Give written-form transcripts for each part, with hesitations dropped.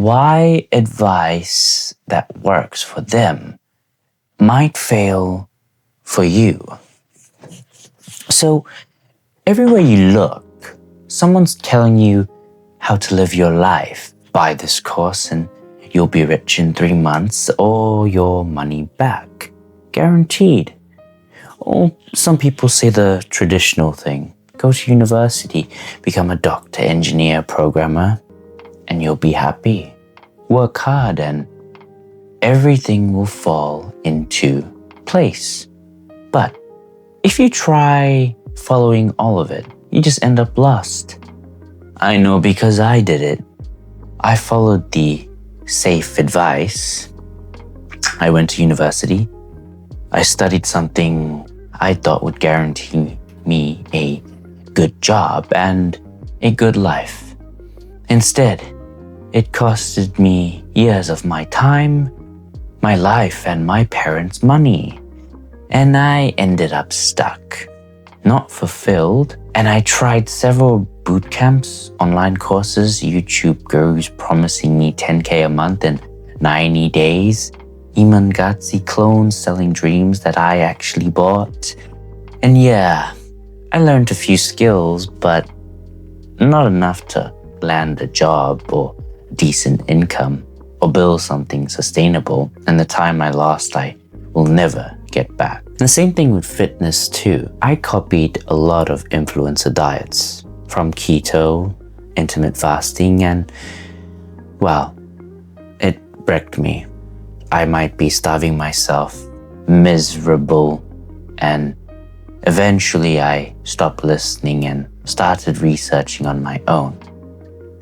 why advice that works for them might fail for you. So everywhere you look, someone's telling you how to live your life. Buy this course and you'll be rich in 3 months or your money back. Guaranteed. Or some people say the traditional thing. Go to university, become a doctor, engineer, programmer, and you'll be happy. Work hard and everything will fall into place. But if you try following all of it, you just end up lost. I know because I did it. I followed the safe advice. I went to university. I studied something I thought would guarantee me a good job and a good life. Instead, it costed me years of my time, my life, and my parents' money. And I ended up stuck, not fulfilled. And I tried several bootcamps, online courses, YouTube gurus promising me 10K a month in 90 days, Imangatsi clones selling dreams that I actually bought. And yeah, I learned a few skills, but not enough to land a job or decent income or build something sustainable. And the time I lost, I will never get back. The same thing with fitness too. I copied a lot of influencer diets, from keto, intermittent fasting, and well, it wrecked me. I might be starving myself, miserable, and eventually I stopped listening and started researching on my own.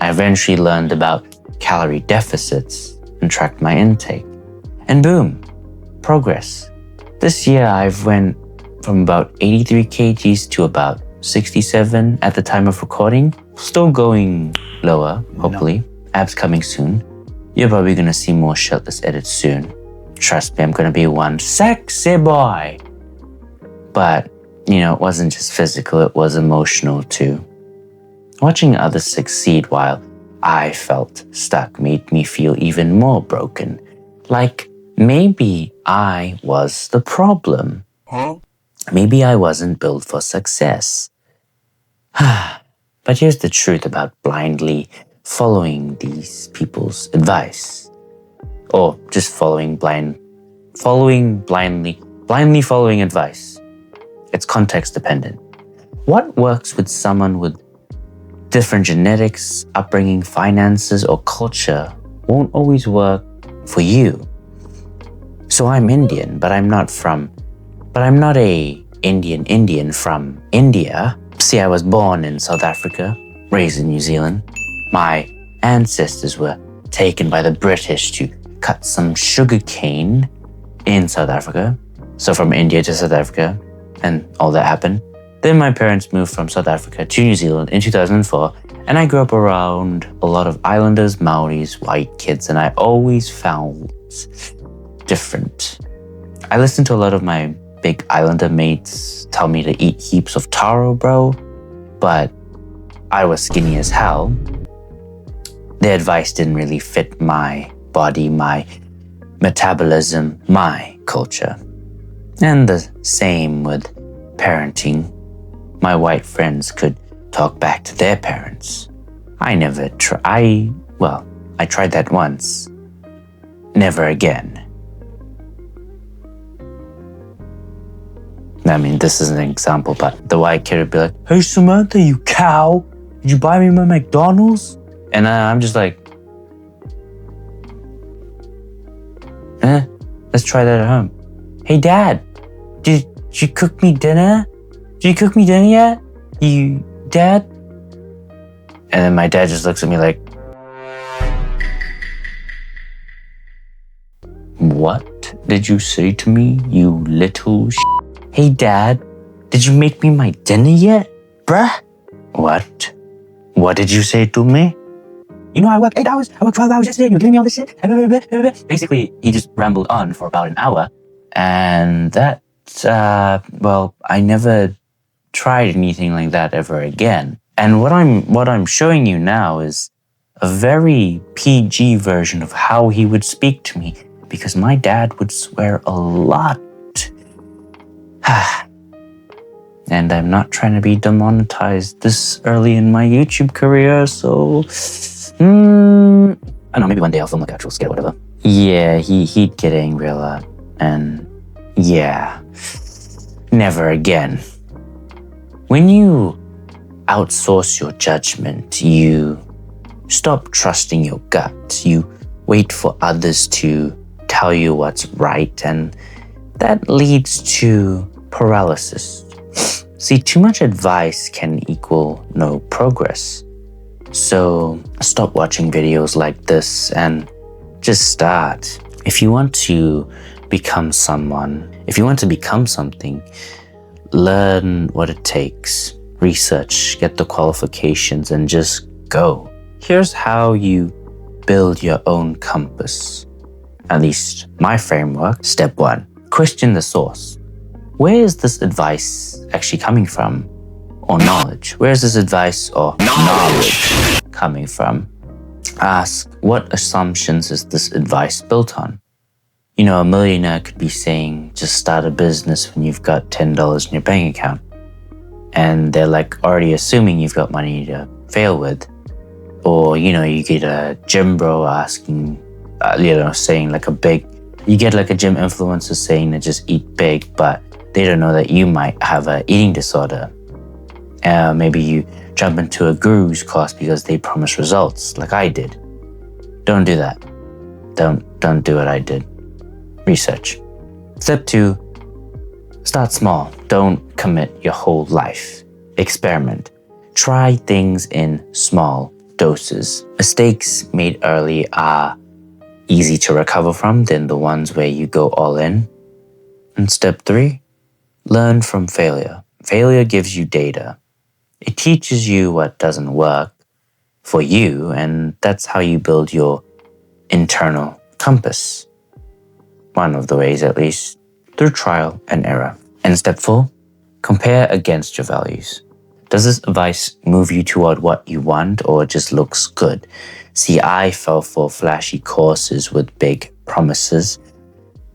I eventually learned about calorie deficits and tracked my intake. And boom, progress. This year I've went from about 83 kgs to about 67 at the time of recording. Still going lower, hopefully. Abs coming soon. You're probably gonna see more shirtless edits soon. Trust me, I'm gonna be one sexy boy. But, it wasn't just physical, it was emotional too. Watching others succeed while I felt stuck made me feel even more broken. Like maybe I was the problem. Maybe I wasn't built for success. But here's the truth about blindly following these people's advice. Or just blindly following advice. It's context dependent. What works with someone with different genetics, upbringing, finances, or culture won't always work for you. So I'm Indian, but I'm not a Indian from India. See, I was born in South Africa, raised in New Zealand. My ancestors were taken by the British to cut some sugar cane in South Africa. So from India to South Africa, and all that happened. Then my parents moved from South Africa to New Zealand in 2004, and I grew up around a lot of islanders, Maoris, white kids, and I always found different. I listened to a lot of my big islander mates tell me to eat heaps of taro, bro, but I was skinny as hell. Their advice didn't really fit my body, my metabolism, my culture. And the same with parenting. My white friends could talk back to their parents. I tried that once. Never again. I mean, this is an example, but the white kid would be like, "Hey Samantha, you cow, did you buy me my McDonald's?" And I'm just like, let's try that at home. "Hey Dad, did you cook me dinner? Did you cook me dinner yet? You, Dad?" And then my dad just looks at me like, "What did you say to me, you little Hey Dad, did you make me my dinner yet, bruh?" "What? What did you say to me?" "I work 8 hours, I work 12 hours yesterday, and you're giving me all this shit." Basically, he just rambled on for about an hour. And that, I never tried anything like that ever again. And what I'm showing you now is a very PG version of how he would speak to me, because my dad would swear a lot. And I'm not trying to be demonetized this early in my YouTube career, so I don't know, maybe one day I'll film like actual skit or whatever. Yeah, he'd get angry a lot, and yeah, never again. When you outsource your judgment, you stop trusting your gut. You wait for others to tell you what's right, and that leads to paralysis. See, too much advice can equal no progress. So stop watching videos like this and just start. If you want to become someone, if you want to become something, learn what it takes, research, get the qualifications, and just go. Here's how you build your own compass. At least my framework. Step 1, question the source. Where is this advice actually coming from? Or knowledge? Where is this advice or knowledge coming from? Ask, what assumptions is this advice built on? You know, a millionaire could be saying, just start a business when you've got $10 in your bank account. And they're like already assuming you've got money to fail with. Or, you know, you get a gym bro asking, saying like you get like a gym influencer saying to just eat big, but they don't know that you might have an eating disorder. Maybe you jump into a guru's course because they promise results, like I did. Don't do that. Don't do what I did. Research. Step 2, start small. Don't commit your whole life. Experiment. Try things in small doses. Mistakes made early are easy to recover from than the ones where you go all in. And step 3, learn from failure. Failure gives you data. It teaches you what doesn't work for you, and that's how you build your internal compass. One of the ways, at least, through trial and error. And step 4, compare against your values. Does this advice move you toward what you want or just looks good? See, I fell for flashy courses with big promises,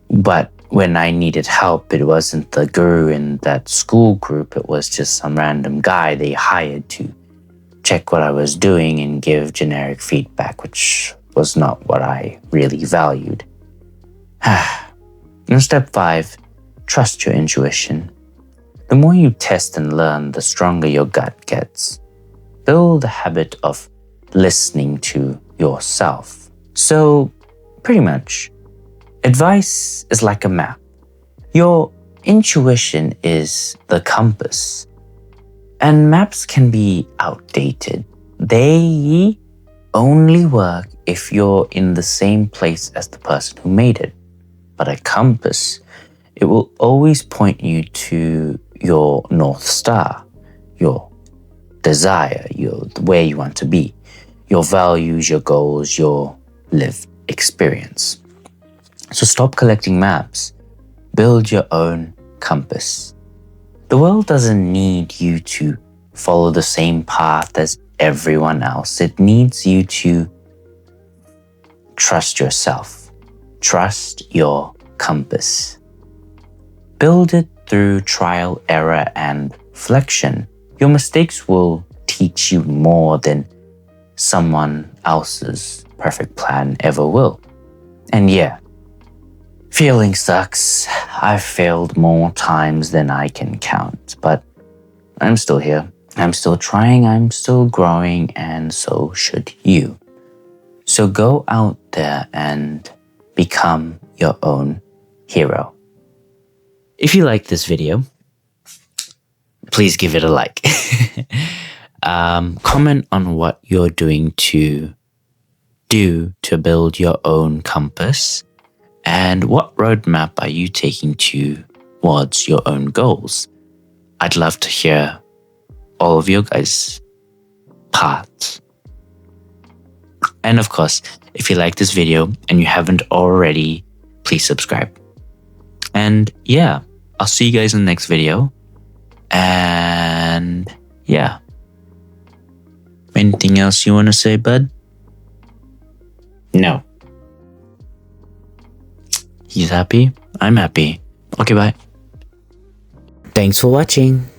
but when I needed help, it wasn't the guru in that school group. It was just some random guy they hired to check what I was doing and give generic feedback, which was not what I really valued. And step 5, trust your intuition. The more you test and learn, the stronger your gut gets. Build a habit of listening to yourself. So, pretty much, advice is like a map. Your intuition is the compass. And maps can be outdated. They only work if you're in the same place as the person who made it. But a compass, it will always point you to your North Star, your desire, where you want to be, your values, your goals, your lived experience. So stop collecting maps. Build your own compass. The world doesn't need you to follow the same path as everyone else. It needs you to trust yourself. Trust your compass. Build it through trial, error, and reflection. Your mistakes will teach you more than someone else's perfect plan ever will. And yeah, failing sucks. I've failed more times than I can count, but I'm still here. I'm still trying, I'm still growing, and so should you. So go out there and become your own hero. If you like this video, please give it a like. Comment on what you're doing to build your own compass, and what roadmap are you taking towards your own goals. I'd love to hear all of your guys' paths. And of course, if you like this video and you haven't already, please subscribe. And yeah, I'll see you guys in the next video. And yeah. Anything else you want to say, bud? No. He's happy. I'm happy. Okay, bye. Thanks for watching.